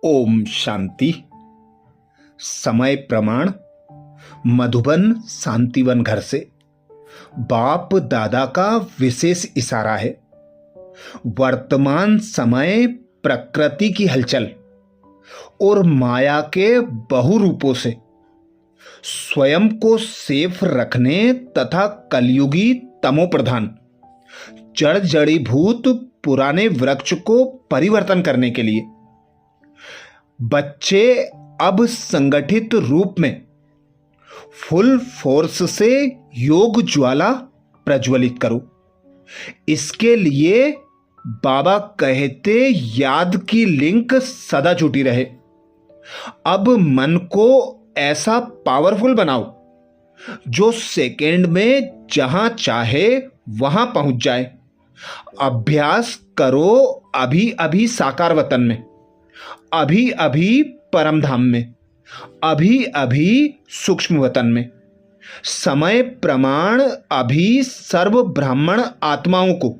ओम शांति। समय प्रमाण मधुबन शांतिवन घर से बाप दादा का विशेष इशारा है। वर्तमान समय प्रकृति की हलचल और माया के बहुरूपों से स्वयं को सेफ रखने तथा कलयुगी तमो प्रधान जड़ जड़ीभूत पुराने वृक्ष को परिवर्तन करने के लिए बच्चे अब संगठित रूप में फुल फोर्स से योग ज्वाला प्रज्वलित करो। इसके लिए बाबा कहते याद की लिंक सदा जुटी रहे। अब मन को ऐसा पावरफुल बनाओ जो सेकेंड में जहां चाहे वहां पहुंच जाए। अभ्यास करो अभी अभी साकार वतन में, अभी अभी परम धाम में, अभी अभी सूक्ष्म वतन में। समय प्रमाण अभी सर्व ब्राह्मण आत्माओं को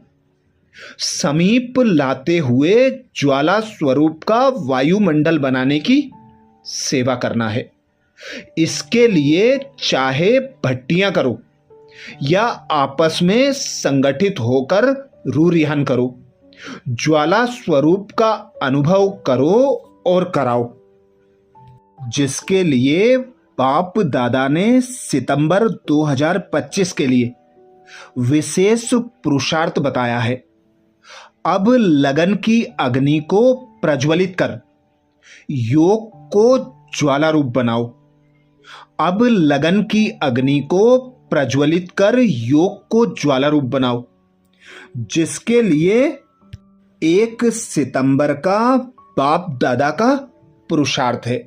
समीप लाते हुए ज्वाला स्वरूप का वायुमंडल बनाने की सेवा करना है। इसके लिए चाहे भट्टियां करो या आपस में संगठित होकर रूरिहान करो, ज्वाला स्वरूप का अनुभव करो और कराओ। जिसके लिए बाप दादा ने सितंबर 2025 के लिए विशेष पुरुषार्थ बताया है। अब लगन की अग्नि को प्रज्वलित कर योग को ज्वाला रूप बनाओ। अब लगन की अग्नि को प्रज्वलित कर योग को ज्वाला रूप बनाओ। जिसके लिए 1 सितंबर का बाप दादा का पुरुषार्थ है।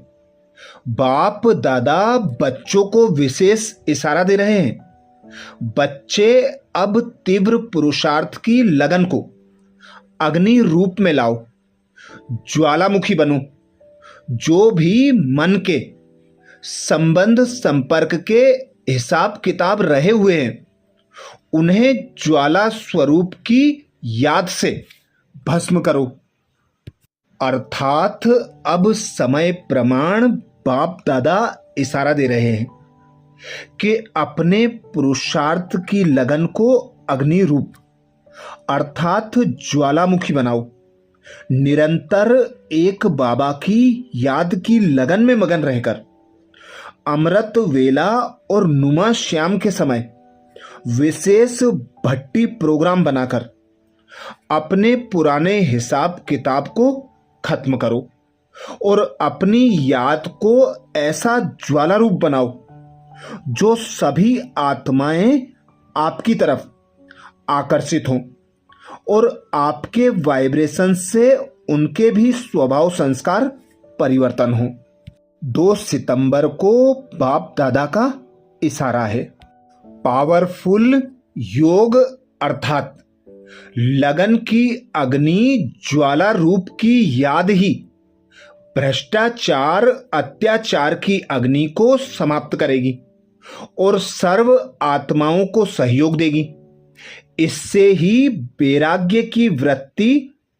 बाप दादा बच्चों को विशेष इशारा दे रहे हैं। बच्चे अब तीव्र पुरुषार्थ की लगन को अग्नि रूप में लाओ, ज्वालामुखी बनो। जो भी मन के संबंध संपर्क के हिसाब किताब रहे हुए हैं उन्हें ज्वाला स्वरूप की याद से भस्म करो। अर्थात अब समय प्रमाण बाप दादा इशारा दे रहे हैं कि अपने पुरुषार्थ की लगन को अग्नि रूप अर्थात ज्वालामुखी बनाओ। निरंतर एक बाबा की याद की लगन में मगन रहकर अमृत वेला और नुमा श्याम के समय विशेष भट्टी प्रोग्राम बनाकर अपने पुराने हिसाब किताब को खत्म करो और अपनी याद को ऐसा ज्वाला रूप बनाओ जो सभी आत्माएं आपकी तरफ आकर्षित हों और आपके वाइब्रेशन से उनके भी स्वभाव संस्कार परिवर्तन हो। 2 सितंबर को बाप दादा का इशारा है। पावरफुल योग अर्थात लगन की अग्नि ज्वाला रूप की याद ही भ्रष्टाचार अत्याचार की अग्नि को समाप्त करेगी और सर्व आत्माओं को सहयोग देगी। इससे ही वैराग्य की वृत्ति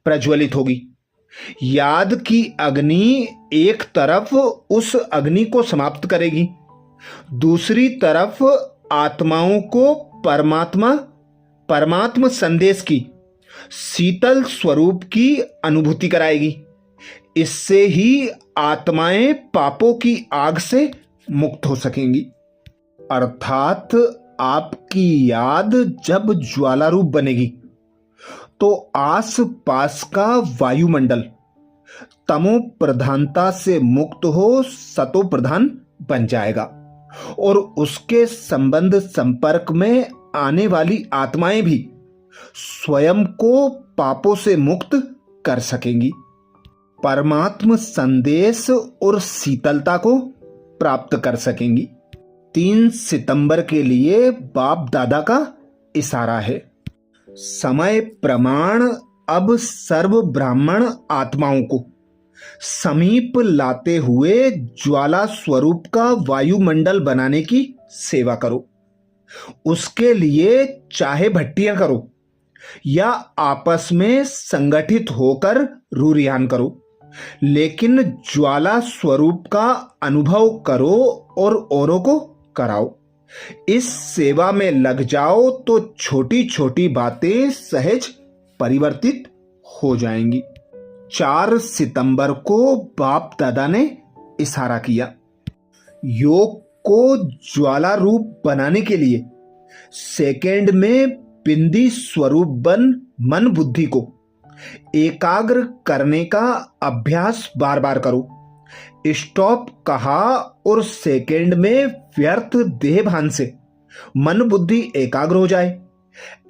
प्रज्वलित होगी। याद की अग्नि एक तरफ उस अग्नि को समाप्त करेगी, दूसरी तरफ आत्माओं को परमात्मा संदेश की शीतल स्वरूप की अनुभूति कराएगी। इससे ही आत्माएं पापों की आग से मुक्त हो सकेंगी। अर्थात आपकी याद जब ज्वाला रूप बनेगी तो आस पास का वायुमंडल तमो प्रधानता से मुक्त हो सतो प्रधान बन जाएगा और उसके संबंध संपर्क में आने वाली आत्माएं भी स्वयं को पापों से मुक्त कर सकेंगी। परमात्म संदेश और शीतलता को प्राप्त कर सकेंगी। 3 सितंबर के लिए बाप दादा का इशारा है। समय प्रमाण अब सर्व ब्राह्मण आत्माओं को समीप लाते हुए ज्वाला स्वरूप का वायुमंडल बनाने की सेवा करो। उसके लिए चाहे भट्टियां करो या आपस में संगठित होकर रूरिहान करो। लेकिन ज्वाला स्वरूप का अनुभव करो और औरों को कराओ। इस सेवा में लग जाओ तो छोटी छोटी बातें सहज परिवर्तित हो जाएंगी। 4 सितंबर को बाप दादा ने इशारा किया। योग को ज्वाला रूप बनाने के लिए सेकंड में बिंदी स्वरूप बन मन बुद्धि को एकाग्र करने का अभ्यास बार बार करो। स्टॉप कहा और सेकंड में व्यर्थ देह भान से मन बुद्धि एकाग्र हो जाए।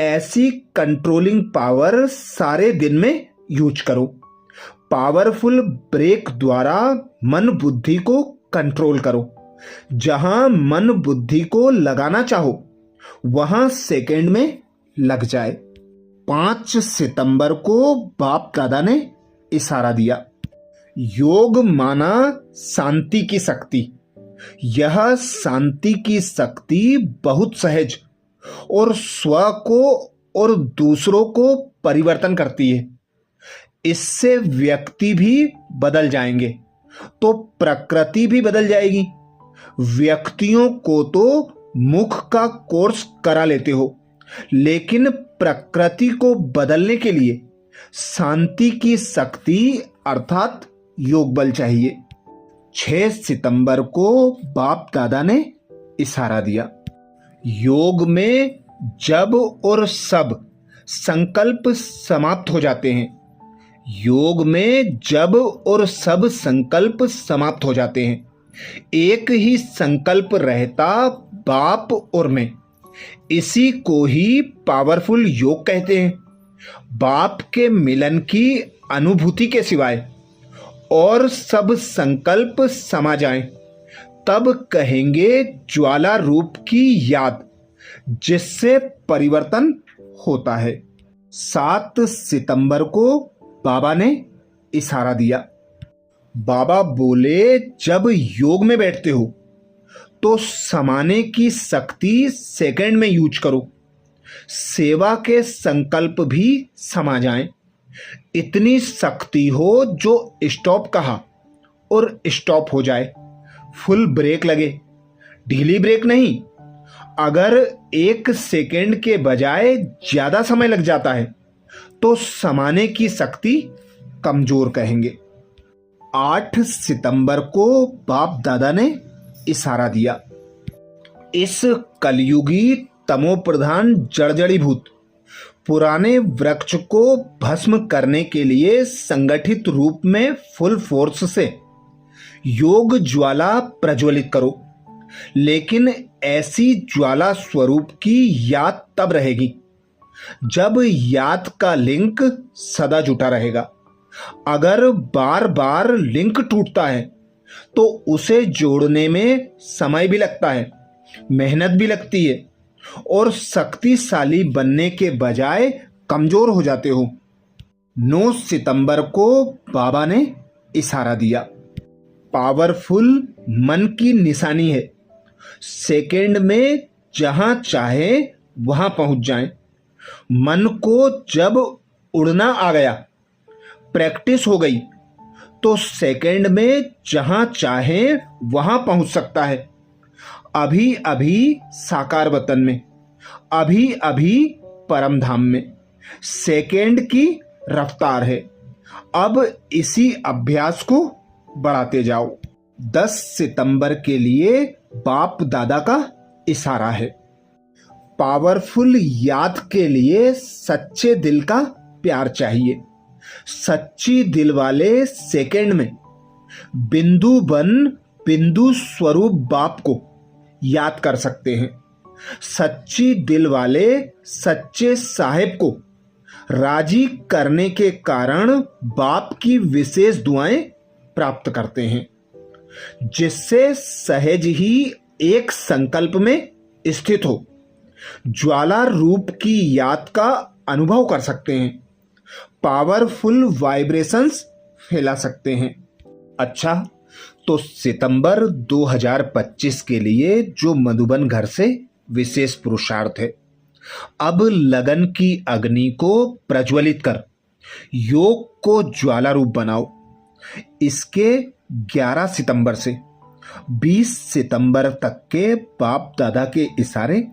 ऐसी कंट्रोलिंग पावर सारे दिन में यूज करो। पावरफुल ब्रेक द्वारा मन बुद्धि को कंट्रोल करो। जहां मन बुद्धि को लगाना चाहो वहां सेकंड में लग जाए। 5 सितंबर को बाप दादा ने इशारा दिया। योग माना शांति की शक्ति। यह शांति की शक्ति बहुत सहज और स्व को और दूसरों को परिवर्तन करती है। इससे व्यक्ति भी बदल जाएंगे तो प्रकृति भी बदल जाएगी। व्यक्तियों को तो मुख का कोर्स करा लेते हो, लेकिन प्रकृति को बदलने के लिए शांति की शक्ति अर्थात योग बल चाहिए। 6 सितंबर को बाप दादा ने इशारा दिया। योग में जब और सब संकल्प समाप्त हो जाते हैं। योग में जब और सब संकल्प समाप्त हो जाते हैं। एक ही संकल्प रहता, बाप और मैं। इसी को ही पावरफुल योग कहते हैं। बाप के मिलन की अनुभूति के सिवाय और सब संकल्प समा जाएं, तब कहेंगे ज्वाला रूप की याद, जिससे परिवर्तन होता है। 7 सितंबर को बाबा ने इशारा दिया। बाबा बोले, जब योग में बैठते हो तो समाने की शक्ति सेकंड में यूज करो। सेवा के संकल्प भी समा जाएं। इतनी शक्ति हो जो स्टॉप कहा और स्टॉप हो जाए। फुल ब्रेक लगे, ढीली ब्रेक नहीं। अगर 1 सेकंड के बजाय ज्यादा समय लग जाता है तो समाने की शक्ति कमजोर कहेंगे। 8 सितंबर को बाप दादा ने इशारा दिया। इस कलयुगी तमो प्रधान जड़जड़ीभूत पुराने वृक्ष को भस्म करने के लिए संगठित रूप में फुल फोर्स से योग ज्वाला प्रज्वलित करो। लेकिन ऐसी ज्वाला स्वरूप की याद तब रहेगी जब याद का लिंक सदा जुटा रहेगा। अगर बार बार लिंक टूटता है तो उसे जोड़ने में समय भी लगता है, मेहनत भी लगती है और शक्तिशाली बनने के बजाय कमजोर हो जाते हो। 9 सितंबर को बाबा ने इशारा दिया। पावरफुल मन की निशानी है। सेकंड में जहां चाहे वहां पहुंच जाएं। मन को जब उड़ना आ गया, प्रैक्टिस हो गई, तो सेकंड में जहां चाहे वहां पहुंच सकता है। अभी अभी साकार वतन में, अभी अभी परम धाम में। सेकंड की रफ्तार है। अब इसी अभ्यास को बढ़ाते जाओ। 10 सितंबर के लिए बाप दादा का इशारा है। पावरफुल याद के लिए सच्चे दिल का प्यार चाहिए। सच्ची दिल वाले सेकंड में बिंदु बन बिंदु स्वरूप बाप को याद कर सकते हैं। सच्ची दिल वाले सच्चे साहिब को राजी करने के कारण बाप की विशेष दुआएं प्राप्त करते हैं, जिससे सहज ही एक संकल्प में स्थित हो ज्वाला रूप की याद का अनुभव कर सकते हैं। पावरफुल वाइब्रेशंस फैला सकते हैं। अच्छा, तो सितंबर 2025 के लिए जो मधुबन घर से विशेष पुरुषार्थ है, अब लगन की अग्नि को प्रज्वलित कर योग को ज्वाला रूप बनाओ। इसके 11 सितंबर से 20 सितंबर तक के बाप दादा के इशारे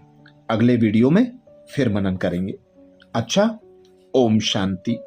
अगले वीडियो में फिर मनन करेंगे। अच्छा, ओम शांति।